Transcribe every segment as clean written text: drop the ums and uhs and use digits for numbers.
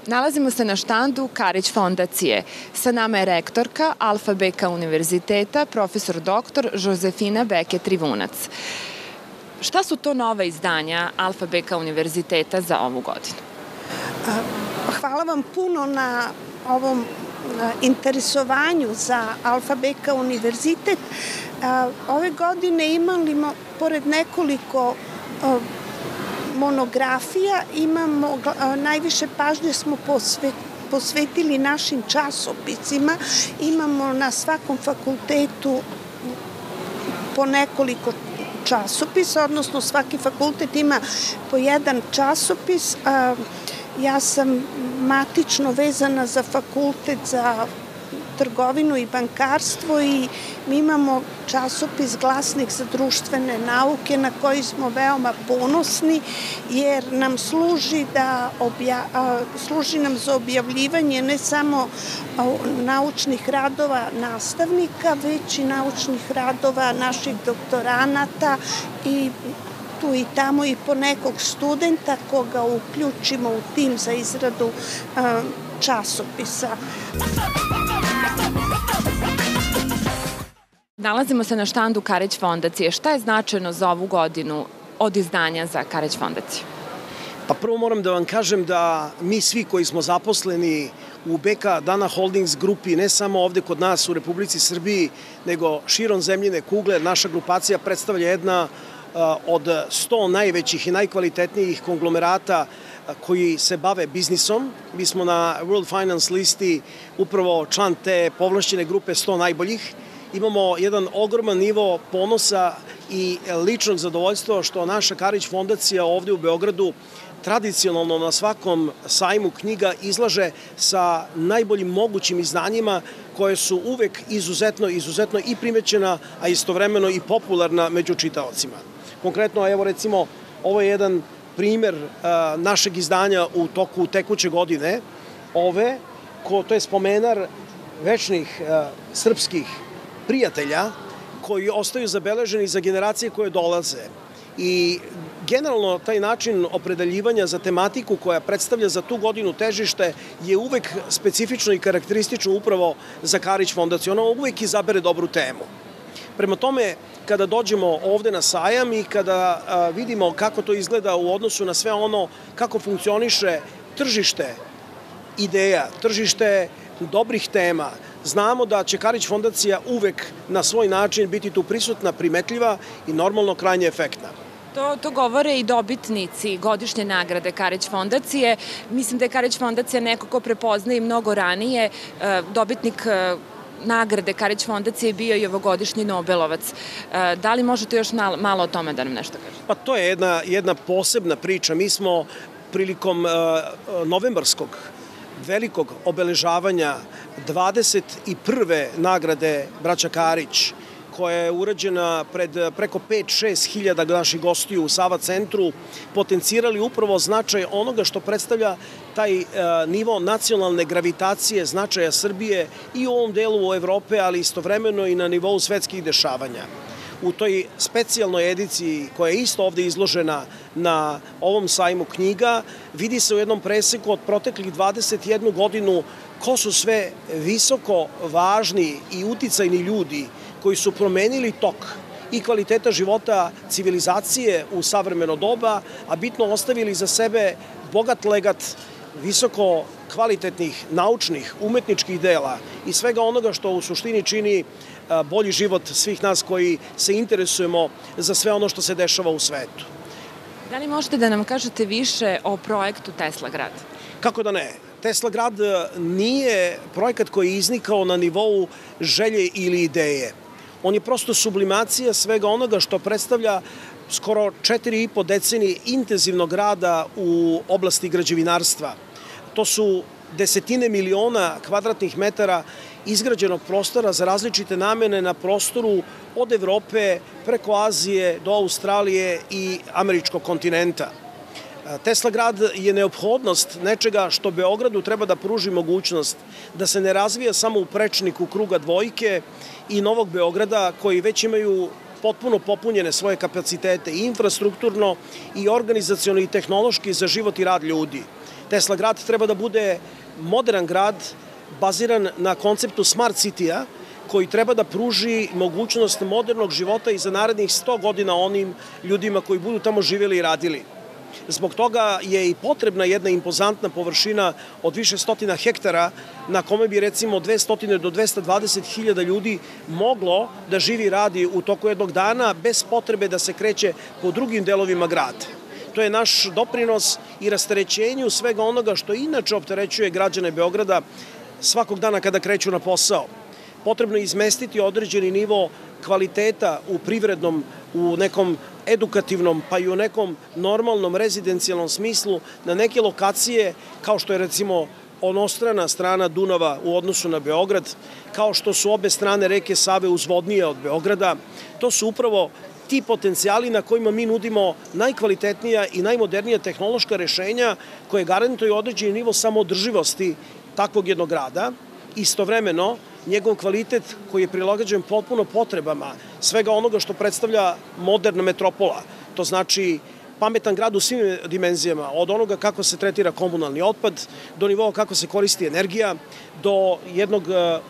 Nalazimo se na štandu Karić fondacije. Sa nama je rektorka Alfa Beka univerziteta, profesor doktor Žozefina Beke-Trivunac. Šta su to nova izdanja Alfa Beka univerziteta za ovu godinu? Hvala vam puno na ovom interesovanju za Alfa Beka univerzitet. Ove godine imali, pored nekoliko monografija, najviše pažnje smo posvetili našim časopisima. Imamo na svakom fakultetu po nekoliko časopisa, odnosno svaki fakultet ima po jedan časopis. Ja sam matično vezana za fakultet za trgovinu i bankarstvo i mi imamo časopis Glasnik za društvene nauke na koji smo veoma ponosni jer nam služi nam za objavljivanje ne samo naučnih radova nastavnika, već i naučnih radova naših doktoranata i tu i tamo i po nekog studenta koga uključimo u tim za izradu časopisa. Nalazimo se na štandu Karić fondacije. Šta je značajno za ovu godinu od izdanja za Karić fondaciju? Pa prvo moram da vam kažem da mi svi koji smo zaposleni u BK Dana Holdings grupi, ne samo ovde kod nas u Republici Srbiji, nego širom zemljine kugle, naša grupacija predstavlja jedna od 100 najvećih i najkvalitetnijih konglomerata koji se bave biznisom. Mi smo na World Finance listi upravo član te povlašćene grupe 100 najboljih. Imamo jedan ogroman nivo ponosa i ličnog zadovoljstva što naša Karić fondacija ovde u Beogradu tradicionalno na svakom sajmu knjiga izlaže sa najboljim mogućim izdanjima koje su uvek izuzetno i primećena, a istovremeno i popularna među čitaocima. Konkretno, evo recimo, ovo je jedan primer našeg izdanja u toku tekuće godine. To je spomenar večnih srpskih prijatelja koji ostaju zabeleženi za generacije koje dolaze. I generalno taj način opredeljivanja za tematiku koja predstavlja za tu godinu težište je uvek specifično i karakteristično upravo za Karić fondaciju. Ona uvek izabere dobru temu. Prema tome, kada dođemo ovde na sajam i kada vidimo kako to izgleda u odnosu na sve ono kako funkcioniše tržište ideja, tržište dobrih tema, znamo da će Karić fondacija uvek na svoj način biti tu prisutna, primetljiva i normalno krajnje efektna. To govore i dobitnici godišnje nagrade Karić fondacije. Mislim da je Karić fondacija neko ko prepoznaje i mnogo ranije. Dobitnik nagrade Karić fondacije bio i ovogodišnji Nobelovac. Da li možete još malo o tome da nam nešto kažete? Pa to je jedna posebna priča. Mi smo prilikom novembarskog velikog obeležavanja 21. nagrade braća Karić, koja je urađena pred preko 5-6 hiljada naših gostiju u Sava centru, potencirali upravo značaj onoga što predstavlja taj nivo nacionalne gravitacije značaja Srbije i u ovom delu Evrope, ali istovremeno i na nivou svetskih dešavanja. U toj specijalnoj ediciji koja je isto ovde izložena na ovom sajmu knjiga, vidi se u jednom preseku od proteklih 21 godinu ko su sve visoko važni i uticajni ljudi koji su promenili tok i kvaliteta života civilizacije u savremeno doba, a bitno ostavili za sebe bogat legat visoko kvalitetnih, naučnih, umetničkih dela i svega onoga što u suštini čini bolji život svih nas koji se interesujemo za sve ono što se dešava u svetu. Da li možete da nam kažete više o projektu Tesla grad? Kako da ne? Tesla grad nije projekat koji je iznikao na nivou želje ili ideje. On je prosto sublimacija svega onoga što predstavlja skoro 4,5 decenije intenzivnog rada u oblasti građevinarstva. To su desetine miliona kvadratnih metara izgrađenog prostora za različite namene na prostoru od Evrope preko Azije do Australije i američkog kontinenta. Tesla grad je neophodnost nečega što Beogradu treba da pruži mogućnost da se ne razvija samo u prečniku kruga dvojke i Novog Beograda koji već imaju potpuno popunjene svoje kapacitete i infrastrukturno i organizaciono i tehnološki za život i rad ljudi. Tesla grad treba da bude modern grad baziran na konceptu Smart City-a, koji treba da pruži mogućnost modernog života i za narednih 100 godina onim ljudima koji budu tamo živjeli i radili. Zbog toga je i potrebna jedna impozantna površina od više stotina hektara na kome bi recimo 200 do 220 hiljada ljudi moglo da živi i radi u toku jednog dana bez potrebe da se kreće po drugim delovima grada. To je naš doprinos i rasterećenju svega onoga što inače opterećuje građane Beograda svakog dana kada kreću na posao. Potrebno je izmestiti određeni nivo kvaliteta u privrednom, u nekom edukativnom, pa i u nekom normalnom rezidencijalnom smislu na neke lokacije kao što je recimo onostrana strana Dunava u odnosu na Beograd, kao što su obe strane reke Save uzvodnije od Beograda. To su upravo ti potencijali na kojima mi nudimo najkvalitetnija i najmodernija tehnološka rešenja koje garantuju određeni nivo samoodrživosti takvog jednog grada. Istovremeno, njegov kvalitet koji je prilagođen potpuno potrebama svega onoga što predstavlja moderna metropola. To znači pametan grad u svim dimenzijama, od onoga kako se tretira komunalni otpad, do nivoa kako se koristi energija, do jednog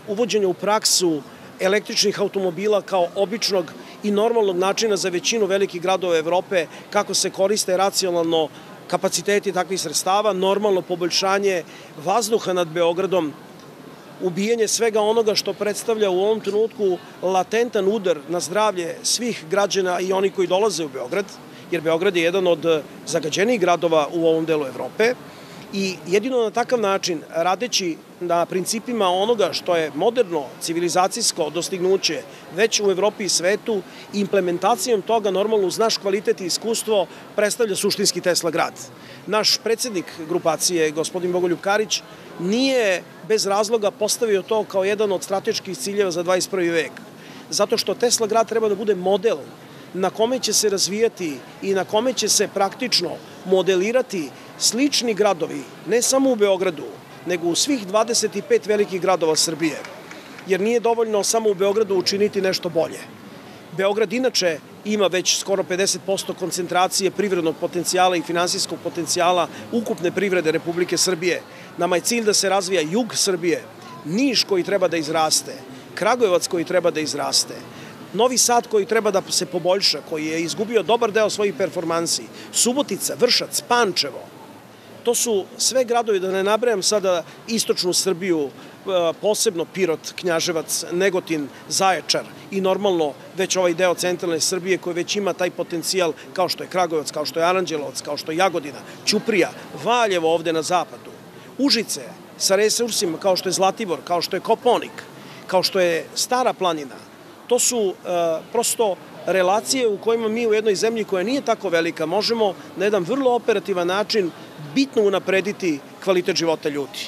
uvođenja u praksu električnih automobila kao običnog i normalnog načina za većinu velikih gradova Evrope, kako se koriste racionalno kapaciteti takvih sredstava, normalno poboljšanje vazduha nad Beogradom, ubijanje svega onoga što predstavlja u ovom trenutku latentan udar na zdravlje svih građana i oni koji dolaze u Beograd, jer Beograd je jedan od zagađenijih gradova u ovom delu Evrope i jedino na takav način, radeći na principima onoga što je moderno civilizacijsko dostignuće već u Evropi i svetu, implementacijom toga normalno uz naš kvalitet i iskustvo predstavlja suštinski Tesla grad. Naš predsednik grupacije, gospodin Bogoljub Karić, nije bez razloga postavio to kao jedan od strateških ciljeva za 21. vek. Zato što Tesla grad treba da bude model na kome će se razvijati i na kome će se praktično modelirati slični gradovi, ne samo u Beogradu, nego u svih 25 velikih gradova Srbije. Jer nije dovoljno samo u Beogradu učiniti nešto bolje. Beograd inače ima već skoro 50% koncentracije privrednog potencijala i finansijskog potencijala ukupne privrede Republike Srbije. Nama je cilj da se razvija jug Srbije, Niš koji treba da izraste, Kragujevac koji treba da izraste, Novi Sad koji treba da se poboljša, koji je izgubio dobar deo svojih performansi, Subotica, Vršac, Pančevo. To su sve gradovi, da ne nabrajam sada istočnu Srbiju, posebno Pirot, Knjaževac, Negotin, Zaječar i normalno već ovaj deo centralne Srbije koji već ima taj potencijal kao što je Kragujevac, kao što je Aranđelovac, kao što je Jagodina, Ćuprija, Valjevo ovde na zapadu, Užice sa resursima kao što je Zlatibor, kao što je Kopaonik, kao što je Stara planina. To su prosto relacije u kojima mi u jednoj zemlji koja nije tako velika možemo na jedan vrlo operativan način bitno unaprediti kvalitet života ljudi.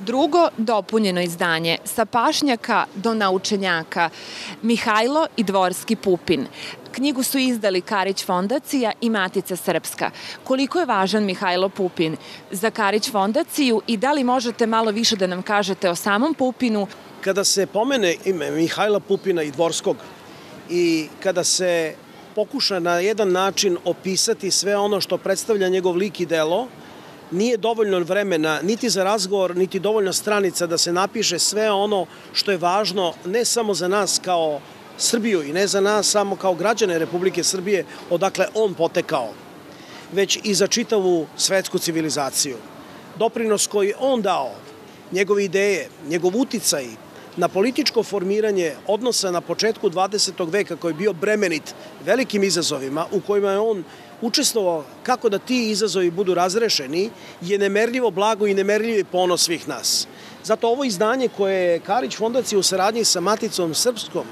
Drugo dopunjeno izdanje, sa pašnjaka do naučenjaka, Mihajlo i Dvorski Pupin. Knjigu su izdali Karić fondacija i Matica Srpska. Koliko je važan Mihajlo Pupin za Karić fondaciju i da li možete malo više da nam kažete o samom Pupinu? Kada se pomene ime Mihajla Pupina i Dvorskog i kada se pokuša na jedan način opisati sve ono što predstavlja njegov lik i delo, nije dovoljno vremena niti za razgovor, niti dovoljno stranica da se napiše sve ono što je važno ne samo za nas kao Srbiju i ne za nas samo kao građane Republike Srbije odakle on potekao, već i za čitavu svetsku civilizaciju. Doprinos koji on dao, njegove ideje, njegov uticaj na političko formiranje odnosa na početku 20. veka koji je bio bremenit velikim izazovima u kojima je on učestvovao kako da ti izazovi budu razrešeni je nemerljivo blago i nemerljivi ponos svih nas. Zato ovo izdanje koje je Karić fondacija u saradnji sa Maticom Srpskom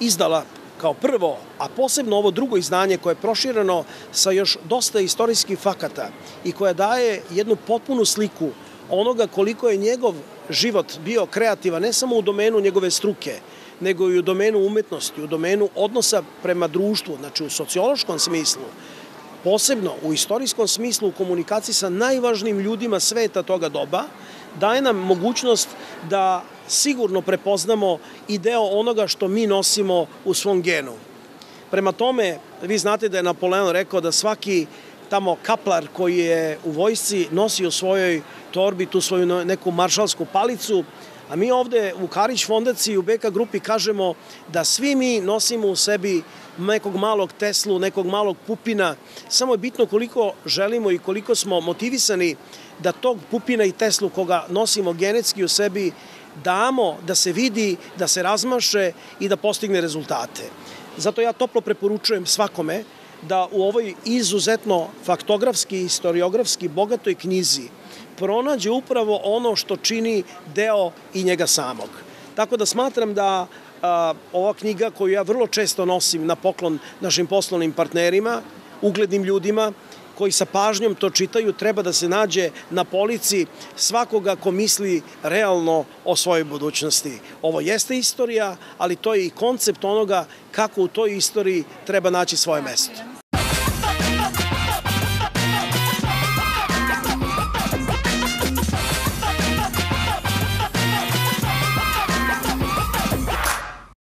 izdala kao prvo, a posebno ovo drugo izdanje koje je prošireno sa još dosta istorijskih fakata i koja daje jednu potpunu sliku onoga koliko je njegov život bio kreativan, ne samo u domenu njegove struke, nego i u domenu umetnosti, u domenu odnosa prema društvu, znači u sociološkom smislu, posebno u istorijskom smislu, u komunikaciji sa najvažnijim ljudima sveta toga doba, daje nam mogućnost da sigurno prepoznamo i deo onoga što mi nosimo u svom genu. Prema tome, vi znate da je Napoleon rekao da svaki tamo kaplar koji je u vojsci nosio u svojoj torbi tu svoju neku maršalsku palicu, a mi ovde u Karić fondaciji u BK grupi kažemo da svi mi nosimo u sebi nekog malog Teslu, nekog malog Pupina, samo je bitno koliko želimo i koliko smo motivisani da tog Pupina i Teslu koga nosimo genetski u sebi damo da se vidi, da se razmaše i da postigne rezultate. Zato ja toplo preporučujem svakome da u ovoj izuzetno faktografski i historiografski bogatoj knjizi pronađe upravo ono što čini deo i njega samog. Tako da smatram da ova knjiga koju ja vrlo često nosim na poklon našim poslovnim partnerima, uglednim ljudima koji sa pažnjom to čitaju, treba da se nađe na polici svakoga ko misli realno o svojoj budućnosti. Ovo jeste istorija, ali to je i koncept onoga kako u toj istoriji treba naći svoje mesto.